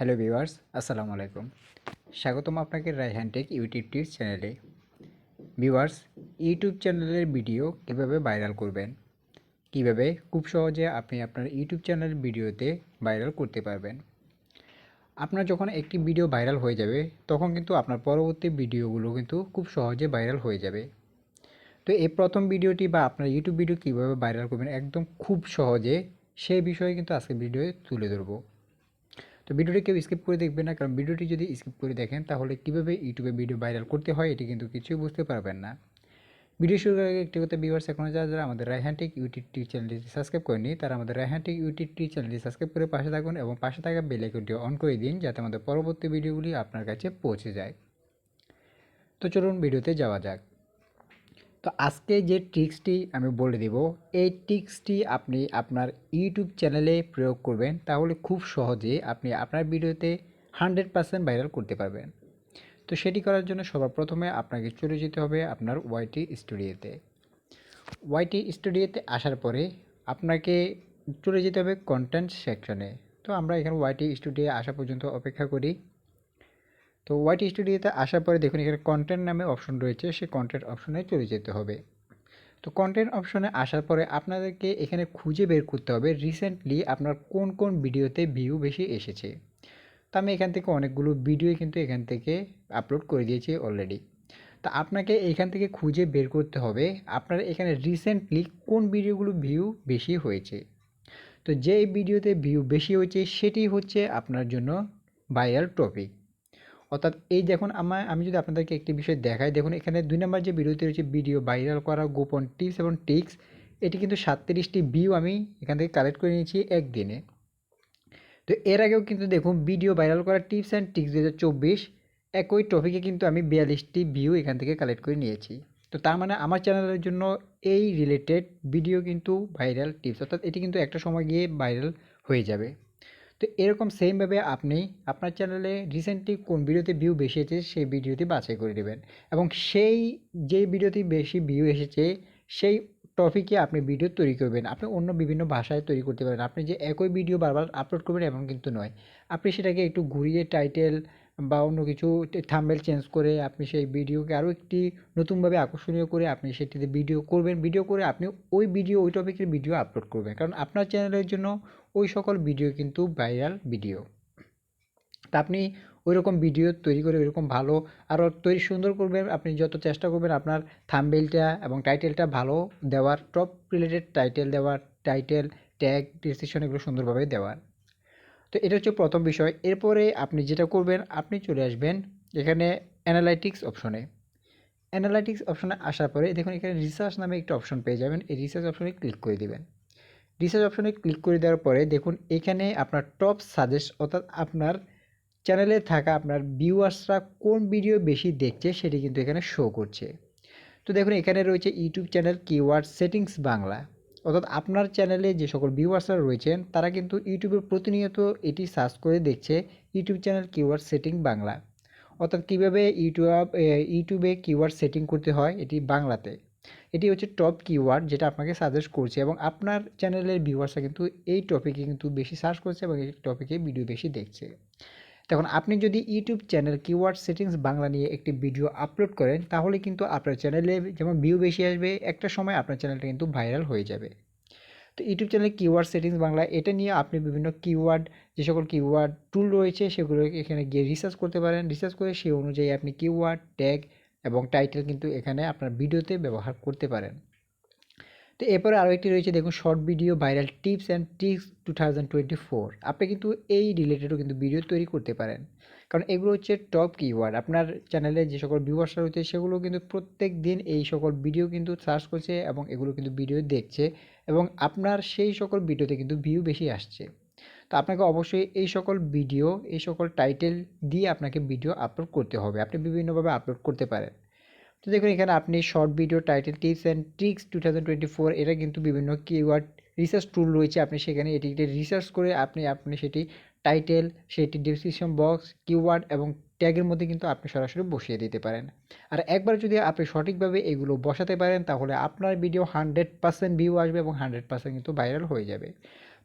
Hello viewers, আসসালামু আলাইকুম। স্বাগতম আপনাকে রায়হান টেক ইউটিউব টিপস চ্যানেলে। ভিউয়ার্স, ইউটিউব চ্যানেলের ভিডিও কিভাবে ভাইরাল করবেন, কিভাবে খুব সহজে আপনি আপনার ইউটিউব চ্যানেলের ভিডিওতে ভাইরাল করতে পারবেন। আপনার যখন একটি ভিডিও ভাইরাল হয়ে যাবে তখন কিন্তু আপনার পরবর্তী ভিডিওগুলো কিন্তু খুব সহজে ভাইরাল হয়ে যাবে। তো এই প্রথম ভিডিওটি বা আপনার ইউটিউব ভিডিও কীভাবে ভাইরাল করবেন একদম খুব সহজে, সেই বিষয়ে কিন্তু আজকে ভিডিওয়ে তুলে ধরবো। তো ভিডিওটি কেউ স্কিপ করে দেখবেন না, কারণ ভিডিওটি যদি স্কিপ করে দেখেন তাহলে কীভাবে ইউটিউবে ভিডিও ভাইরাল করতে হয় এটি কিন্তু কিছুই বুঝতে পারবেন না। ভিডিও শুরু করার আগে একটি কথা, ভিউয়ার্স এখনও যারা আমাদের রায়হান টেক ইউটিউব চ্যানেলটি সাবস্ক্রাইব করেনি তারা আমাদের রায়হান টেক ইউটিউব চ্যানেলটি সাবস্ক্রাইব করে পাশে থাকুন এবং পাশে থাকা বেল আইকনটি অন করে দিন যাতে আমাদের পরবর্তী ভিডিওগুলি আপনার কাছে পৌঁছে যায়। তো চলুন ভিডিওতে যাওয়া যাক। তো আজকে যে ট্রিক্সটি আমি বলে দেব, এই ট্রিক্সটি আপনি আপনার ইউটিউব চ্যানেলে প্রয়োগ করবেন তাহলে খুব সহজে আপনি আপনার ভিডিওতে 100% ভাইরাল করতে পারবেন। তো সেটি করার জন্য সবার প্রথমে আপনাকে চলে যেতে হবে আপনার ওয়াইটি স্টুডিওতে। ওয়াইটি স্টুডিওতে আসার পরে আপনাকে চলে যেতে হবে কন্টেন্ট সেকশনে। তো আমরা এখানে ওয়াইটি স্টুডিও আসা পর্যন্ত অপেক্ষা করি। তো ওয়াইটি স্টুডিওতে আসার পরে দেখুন এখানে কন্টেন্ট নামে অপশন রয়েছে, সেই কন্টেন্ট অপশনে চলে যেতে হবে। তো কন্টেন্ট অপশনে আসার পরে আপনাদেরকে এখানে খুঁজে বের করতে হবে রিসেন্টলি আপনার কোন কোন ভিডিওতে ভিউ বেশি এসেছে। তো আমি এখান থেকে অনেকগুলো ভিডিও কিন্তু এখান থেকে আপলোড করে দিয়েছি অলরেডি। তা আপনাকে এখান থেকে খুঁজে বের করতে হবে আপনার এখানে রিসেন্টলি কোন ভিডিওগুলো ভিউ বেশি হয়েছে। তো যেই ভিডিওতে ভিউ বেশি হয়েছে সেটি হচ্ছে আপনার জন্য ভাইরাল টপিক। অর্থাৎ এই দেখুন আমি যদি আপনাদেরকে একটি বিষয় দেখাই, দেখুন এখানে 2 নম্বর যে ভিডিওতে রয়েছে ভিডিও ভাইরাল করা গোপন টিপস এবং ট্রিক্স, এটি কিন্তু 37টি ভিউ আমি এখান থেকে কালেক্ট করে নিয়েছি একদিনে। তো এর আগেও কিন্তু দেখুন ভিডিও ভাইরাল করা টিপস অ্যান্ড ট্রিক্স 2024 একই টপিকে কিন্তু আমি 42টি ভিউ এখান থেকে কালেক্ট করে নিয়েছি। তো তার মানে আমার চ্যানেলের জন্য এই রিলেটেড ভিডিও কিন্তু ভাইরাল টিপস, অর্থাৎ এটি কিন্তু একটা সময় গিয়ে ভাইরাল হয়ে যাবে। তো এরকম সেমভাবে আপনি আপনার চ্যানেলে রিসেন্টলি কোন ভিডিওতে ভিউ বেশি এসেছে সেই ভিডিওটি বাছাই করে নেবেন এবং সেই যে ভিডিওতে বেশি ভিউ এসেছে সেই টপিকে আপনি ভিডিও তৈরি করবেন। আপনি অন্য বিভিন্ন ভাষায় তৈরি করতে পারেন। আপনি যে একই ভিডিও বারবার আপলোড করবেন এমন কিন্তু নয়। আপনি সেটাকে একটু ঘুরিয়ে টাইটেল বা অন্য কিছু থাম্বনেল চেঞ্জ করে আপনি সেই ভিডিওকে আরও একটি নতুনভাবে আকর্ষণীয় করে আপনি সেটিতে ভিডিও করবেন। ভিডিও করে আপনি ওই টপিকের ভিডিও আপলোড করবেন, কারণ আপনার চ্যানেলের জন্য ওই সকল ভিডিও কিন্তু ভাইরাল ভিডিও। তা আপনি ওইরকম ভিডিও তৈরি করে ওইরকম ভালো আরও তৈরি সুন্দর করবেন। আপনি যত চেষ্টা করবেন আপনার থাম্বনেলটা এবং টাইটেলটা ভালো দেওয়ার, টপ রিলেটেড টাইটেল দেওয়ার, টাইটেল ট্যাগ ডিসক্রিপশন এগুলো সুন্দরভাবে দেওয়ার। তো এটা হচ্ছে প্রথম বিষয়। এরপরে আপনি যেটা করবেন, আপনি চলে আসবেন এখানে অ্যানালাইটিক্স অপশনে। অ্যানালাইটিক্স অপশনে আসার পরে দেখুন এখানে রিসার্চ নামে একটা অপশন পেয়ে যাবেন। এই রিসার্চ অপশনে ক্লিক করে দেবেন। রিসার্চ অপশনে ক্লিক করে দেওয়ার পরে দেখুন এখানে আপনার টপ সাজেস্ট, অর্থাৎ আপনার চ্যানেলে থাকা আপনার ভিউয়ার্সরা কোন ভিডিও বেশি দেখছে সেটি কিন্তু এখানে শো করছে। তো দেখুন এখানে রয়েছে YouTube channel keyword settings Bangla, অর্থাৎ আপনার চ্যানেলে যে সকল ভিউয়ার্সরা রয়েছেন তারা কিন্তু ইউটিউবে প্রতিনিয়ত এটি সার্চ করে দেখছে YouTube channel keyword setting Bangla, অর্থাৎ কীভাবে ইউটিউবে কিওয়ার্ড সেটিং করতে হয় এটি বাংলাতে। এটি হচ্ছে টপ কিওয়ার্ড যেটা আপনাকে সাজেস্ট করছে এবং আপনার চ্যানেলের ভিউয়ার্সরা কিন্তু এই টপিকে কিন্তু বেশি সার্চ করছে এবং এই টপিকে ভিডিও বেশি দেখছে। তখন আপনি যদি YouTube channel keyword settings Bangla নিয়ে একটি ভিডিও আপলোড করেন তাহলে কিন্তু আপনার চ্যানেলে যেমন ভিউ বেশি আসবে, একটা সময় আপনার চ্যানেলটা কিন্তু ভাইরাল হয়ে যাবে। তো ইউটিউব চ্যানেলে কিওয়ার্ড সেটিংস বাংলা এটা নিয়ে আপনি বিভিন্ন কিওয়ার্ড, যে সকল কিওয়ার্ড টুল রয়েছে সেগুলো এখানে গিয়ে রিসার্চ করতে পারেন। রিসার্চ করে সেই অনুযায়ী আপনি কিওয়ার্ড ট্যাগ এবং টাইটেল কিন্তু এখানে আপনার ভিডিওতে ব্যবহার করতে পারেন। তো এরপরে আরও একটি রয়েছে দেখুন short video viral tips and tricks 2024। আপনি কিন্তু এই রিলেটেডও কিন্তু ভিডিও তৈরি করতে পারেন, কারণ এগুলো হচ্ছে টপ কিওয়ার্ড। আপনার চ্যানেলে যে সকল ভিউয়ার্সরা রয়েছে সেগুলো কিন্তু প্রত্যেক দিন এই সকল ভিডিও কিন্তু সার্চ করছে এবং এগুলো কিন্তু ভিডিও দেখছে এবং আপনার সেই সকল ভিডিওতে কিন্তু ভিউ বেশি আসছে। তো আপনাকে অবশ্যই এই সকল ভিডিও, এই সকল টাইটেল দিয়ে আপনাকে ভিডিও আপলোড করতে হবে। আপনি বিভিন্নভাবে আপলোড করতে পারেন। তো দেখুন এখানে আপনি short video title tips and tricks 2024 এটা কিন্তু বিভিন্ন কিওয়ার্ড রিসার্চ টুল রয়েছে। আপনি সেখানে এটিকে রিসার্চ করে আপনি সেটি টাইটেল, সেটি ডেসক্রিপশন বক্স, কিওয়ার্ড এবং ট্যাগের মধ্যে কিন্তু আপনি সরাসরি বসিয়ে দিতে পারেন। আর একবার যদি আপনি সঠিকভাবে এগুলো বসাতে পারেন তাহলে আপনার ভিডিও 100% ভিউ আসবে এবং 100% কিন্তু ভাইরাল হয়ে যাবে।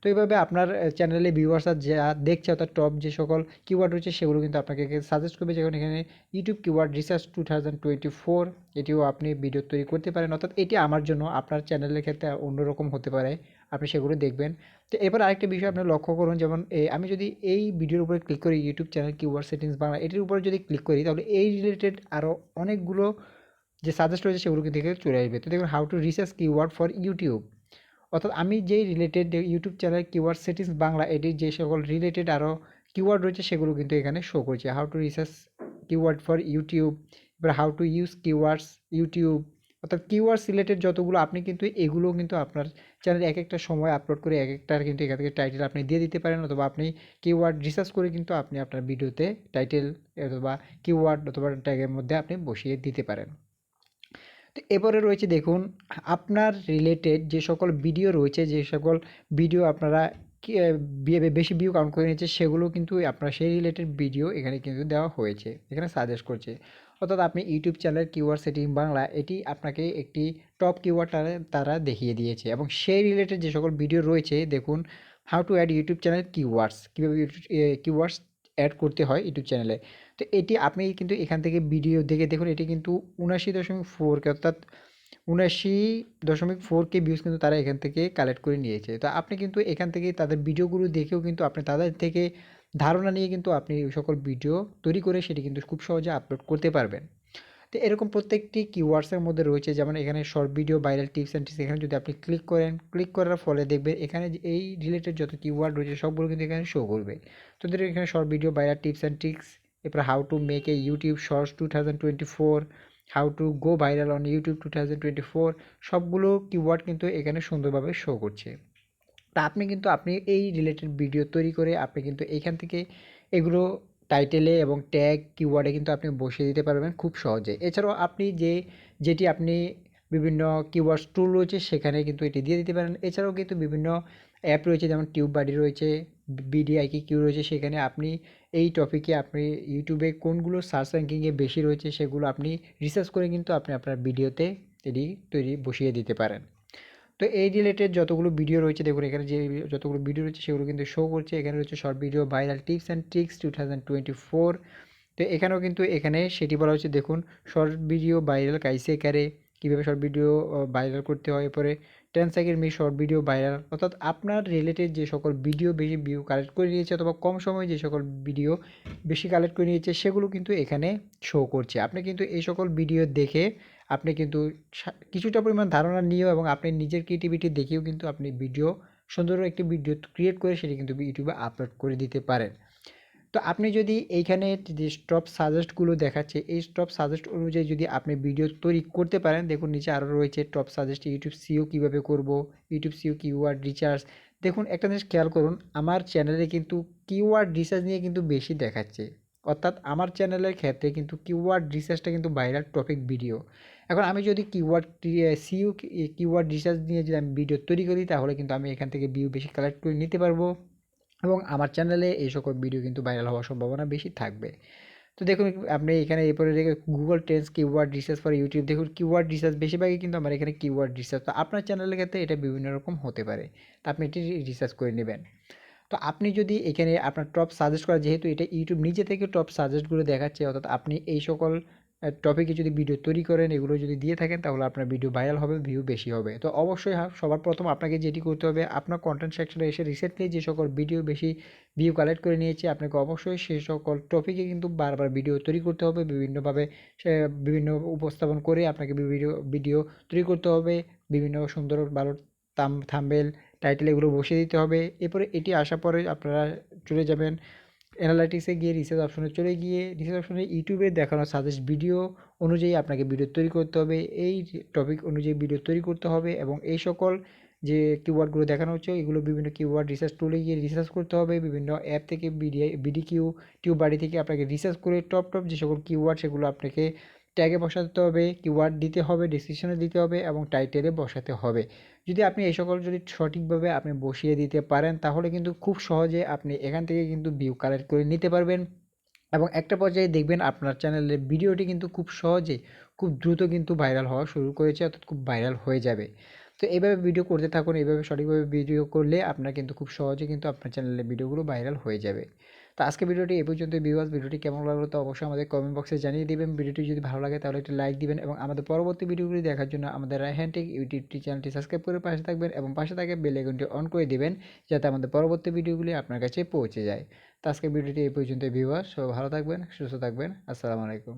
তো এইভাবে আপনার চ্যানেলে ভিউয়ার্সরা যা দেখছে অর্থাৎ টপ যে সকল কিওয়ার্ড রয়েছে সেগুলো কিন্তু আপনাকে সাজেস্ট করবে। যেমন এখানে ইউটিউব কিওয়ার্ড রিসার্চ 2024 এটিও আপনি ভিডিও তৈরি করতে পারেন। অর্থাৎ এটি আমার জন্য আপনার চ্যানেলের ক্ষেত্রে অন্যরকম হতে পারে, আপনি সেগুলো দেখবেন। তো এবার আরেকটা বিষয় আপনি লক্ষ্য করুন, যেমন আমি যদি এই ভিডিওর উপরে ক্লিক করি YouTube channel keyword settings Bangla, এটির উপরে যদি ক্লিক করি তাহলে এই রিলেটেড আরও অনেকগুলো যে সাজেস্ট রয়েছে সেগুলো কিন্তু এখানে চলে আসবে। তো দেখুন how to research keyword for YouTube, অর্থাৎ আমি যেই related YouTube channel keyword settings Bangla এটির যে সকল রিলেটেড আরও কিওয়ার্ড রয়েছে সেগুলো কিন্তু এখানে শো করছে। How to research keyword for YouTube, এবার how to use keywords YouTube, অর্থাৎ কিওয়ার্ডস রিলেটেড যতগুলো আপনি কিন্তু এগুলো কিন্তু আপনার চ্যানেলে এক একটা সময় আপলোড করে এক একটার কিন্তু এখান থেকে টাইটেল আপনি দিয়ে দিতে পারেন, অথবা আপনি কিওয়ার্ড রিসার্চ করে কিন্তু আপনি আপনার ভিডিওতে টাইটেল অথবা কিওয়ার্ড অথবা ট্যাগের মধ্যে আপনি বসিয়ে দিতে পারেন। তো এরপরে রয়েছে দেখুন আপনার রিলেটেড যে সকল ভিডিও রয়েছে, যে সকল ভিডিও আপনারা বেশি ভিউ কাউন্ট করে নিয়েছে সেগুলো কিন্তু আপনার সেই রিলেটেড ভিডিও এখানে কিন্তু দেওয়া হয়েছে, এখানে সাজেস্ট করছে। অর্থাৎ আপনি YouTube channel keyword setting Bangla এটি আপনাকে একটি টপ কিওয়ার্ড তারা দেখিয়ে দিয়েছে, এবং সেই রিলেটেড যে সকল ভিডিও রয়েছে দেখুন how to add YouTube channel keywords, কীভাবে কিওয়ার্ডস অ্যাড করতে হয় ইউটিউব চ্যানেলে। তো এটি আপনি কিন্তু এখান থেকে ভিডিও দেখে দেখুন এটি কিন্তু 79.4K অর্থাৎ 79.4K ভিউজ কিন্তু তারা এখান থেকে কালেক্ট করে নিয়েছে। তো আপনি কিন্তু এখান থেকে তাদের ভিডিওগুলো দেখেও কিন্তু আপনি তাদের থেকে ধারণা নিয়ে কিন্তু আপনি ওই সকল ভিডিও তৈরি করে সেটি কিন্তু খুব সহজে আপলোড করতে পারবেন। তো এরকম প্রত্যেকটি কিওয়ার্ডসের মধ্যে রয়েছে, যেমন এখানে short video viral tips and tricks, এখানে যদি আপনি ক্লিক করেন, ক্লিক করার ফলে দেখবেন এখানে যে এই রিলেটেড যত কিওয়ার্ড রয়েছে সবগুলো কিন্তু এখানে শো করবে। তো ধরুন এখানে short video viral tips and tricks, এরপর how to make a YouTube shorts 2024, how to go viral on YouTube 2024, সবগুলো কিওয়ার্ড কিন্তু এখানে সুন্দরভাবে শো করছে। তা আপনি এই রিলেটেড ভিডিও তৈরি করে আপনি কিন্তু এইখান থেকে এগুলো টাইটেলে এবং ট্যাগ কিওয়ার্ডে কিন্তু আপনি বসিয়ে দিতে পারবেন খুব সহজে। এছাড়াও আপনি যেটি আপনি বিভিন্ন কিওয়ার্ডস টুল রয়েছে সেখানে কিন্তু এটি দিয়ে দিতে পারেন। এছাড়াও কিন্তু বিভিন্ন অ্যাপ রয়েছে, যেমন টিউব বাডি রয়েছে, বিডিআইকি কিউ রয়েছে, সেখানে আপনি এই টপিকে আপনি ইউটিউবে কোনগুলো সার্চ র্যাঙ্কিংয়ে বেশি রয়েছে সেগুলো আপনি রিসার্চ করে কিন্তু আপনি আপনার ভিডিওতে এটি বসিয়ে দিতে পারেন। তো এই রিলেটেড যতগুলো ভিডিও রয়েছে দেখুন এখানে যে যতগুলো ভিডিও রয়েছে সেগুলো কিন্তু শো করছে। এখানে রয়েছে short video viral tips and tricks 2024। তো এখানেও কিন্তু এখানে সেটি বলা হচ্ছে দেখুন শর্ট ভিডিও ভাইরাল কাইসে কারে, কীভাবে শর্ট ভিডিও ভাইরাল করতে হয়। এরপরে 10 second minute short video viral, অর্থাৎ আপনার রিলেটেড যে সকল ভিডিও বেশি ভিউ কালেক্ট করে নিয়েছে অথবা কম সময়ে যে সকল ভিডিও বেশি কালেক্ট করে নিয়েছে সেগুলো কিন্তু এখানে শো করছে। আপনি কিন্তু এই সকল ভিডিও দেখে আপনি কিন্তু কিছুটা পরিমাণ ধারণা নিয়েও এবং আপনি নিজের ক্রিয়েটিভিটি দেখেও কিন্তু আপনি ভিডিও সুন্দর একটি ভিডিও ক্রিয়েট করে সেটি কিন্তু ইউটিউবে আপলোড করে দিতে পারেন। তো আপনি যদি এইখানে যে স্টপ সাজেস্টগুলো দেখাচ্ছে এই স্টপ সাজেস্ট অনুযায়ী যদি আপনি ভিডিও তৈরি করতে পারেন, দেখুন নিচে আরও রয়েছে টপ সাজেস্ট ইউটিউব সিও কীভাবে করব, ইউটিউব সিও কিওয়ার্ড রিসার্চ। দেখুন একটা জিনিস খেয়াল করুন, আমার চ্যানেলে কিন্তু কিওয়ার্ড রিসার্চ নিয়ে কিন্তু বেশি দেখাচ্ছে, অর্থাৎ আমার চ্যানেলের ক্ষেত্রে কিন্তু কিওয়ার্ড রিসার্চটা কিন্তু ভাইরাল টপিক ভিডিও। এখন আমি যদি কিওয়ার্ড সিও কিওয়ার্ড রিসার্চ নিয়ে যদি আমি ভিডিও তৈরি করি তাহলে কিন্তু আমি এখান থেকে ভিউ বেশি কালেক্ট করে নিতে পারবো এবং আমার চ্যানেলে এই সকল ভিডিও কিন্তু ভাইরাল হওয়ার সম্ভাবনা বেশি থাকবে। তো দেখুন আপনি এখানে এরপরে দেখে Google Trends keyword research for YouTube, দেখুন কিওয়ার্ড রিসার্চ বেশিরভাগই কিন্তু আমার এখানে কিওয়ার্ড রিসার্চ। তো আপনার চ্যানেলের ক্ষেত্রে এটা বিভিন্ন রকম হতে পারে, তো আপনি এটি রিসার্চ করে নেবেন। তো আপনি যদি এখানে আপনার টপ সাজেস্ট করা, যেহেতু এটা ইউটিউব নিজে থেকে টপ সাজেস্টগুলো দেখাচ্ছে, অর্থাৎ আপনি এই সকল টপিকে যদি ভিডিও তৈরি করেন এগুলো যদি দিয়ে থাকেন তাহলে আপনার ভিডিও ভাইরাল হবে, ভিউ বেশি হবে। তো অবশ্যই সবার প্রথম আপনাকে যেটি করতে হবে, আপনার কন্টেন্ট সেকশনে এসে রিসেন্টলি যে সকল ভিডিও বেশি ভিউ কালেক্ট করে নিয়েছে আপনাকে অবশ্যই সেই সকল টপিকে কিন্তু বারবার ভিডিও তৈরি করতে হবে, বিভিন্নভাবে বিভিন্ন উপস্থাপন করে আপনাকে ভিডিও তৈরি করতে হবে, বিভিন্ন সুন্দর ভালো থাম্বনেল টাইটেল এগুলো বসিয়ে দিতে হবে। এরপরে এটি আসার পরে আপনারা চলে যাবেন অ্যানালাইটিক্সে গিয়ে রিসার্চ অপশনে চলে গিয়ে রিসার্চ অপশনে ইউটিউবে দেখানো সাজেস্ট ভিডিও অনুযায়ী আপনাকে ভিডিও তৈরি করতে হবে, এই টপিক অনুযায়ী ভিডিও তৈরি করতে হবে এবং এই সকল যে কিওয়ার্ডগুলো দেখানো হচ্ছে এগুলো বিভিন্ন কিওয়ার্ড রিসার্চ টুলে গিয়ে রিসার্চ করতে হবে, বিভিন্ন অ্যাপ থেকে বিডিকিউ টিউব বাড়ি থেকে আপনাকে রিসার্চ করে টপ যে সকল কিওয়ার্ড সেগুলো আপনাকে ট্যাগে বসাতে হবে, কিওয়ার্ড দিতে হবে, ডেসক্রিপশনে দিতে হবে এবং টাইটেলে বসাতে হবে। যদি আপনি এই সকল যদি সঠিকভাবে আপনি বসিয়ে দিতে পারেন তাহলে কিন্তু খুব সহজে আপনি এখান থেকে কিন্তু ভিউ কালেক্ট করে নিতে পারবেন এবং একটা পর্যায়ে দেখবেন আপনার চ্যানেলের ভিডিওটি কিন্তু খুব সহজে খুব দ্রুত কিন্তু ভাইরাল হওয়া শুরু করেছে, অর্থাৎ খুব ভাইরাল হয়ে যাবে। তো তো এইভাবে ভিডিও করতে থাকুন, এইভাবে সঠিকভাবে ভিডিও করলে আপনার কিন্তু খুব সহজে কিন্তু আপনার চ্যানেলে ভিডিওগুলো ভাইরাল হয়ে যাবে। তো আজকে ভিডিওটি এই পর্যন্তই ভিউয়ার্স। ভিডিওটি কেমন লাগলো তো অবশ্যই আমাদের কমেন্ট বক্সে জানিয়ে দিবেন। ভিডিওটি যদি ভালো লাগে তাহলে একটি লাইক দিবেন এবং আমাদের পরবর্তী ভিডিওগুলি দেখার জন্য আমাদের রায়হান টেক ইউটিউব চ্যানেলটি সাবস্ক্রাইব করে পাশে থাকবেন এবং পাশে থাকা বেল আইকনটি অন করে দিবেন যাতে আমাদের পরবর্তী ভিডিওগুলি আপনার কাছে পৌঁছে যায়। তো আজকের ভিডিওটি এই পর্যন্তই ভিউয়ার্স। সবাই ভালো থাকবেন, সুস্থ থাকবেন। আসসালামু আলাইকুম।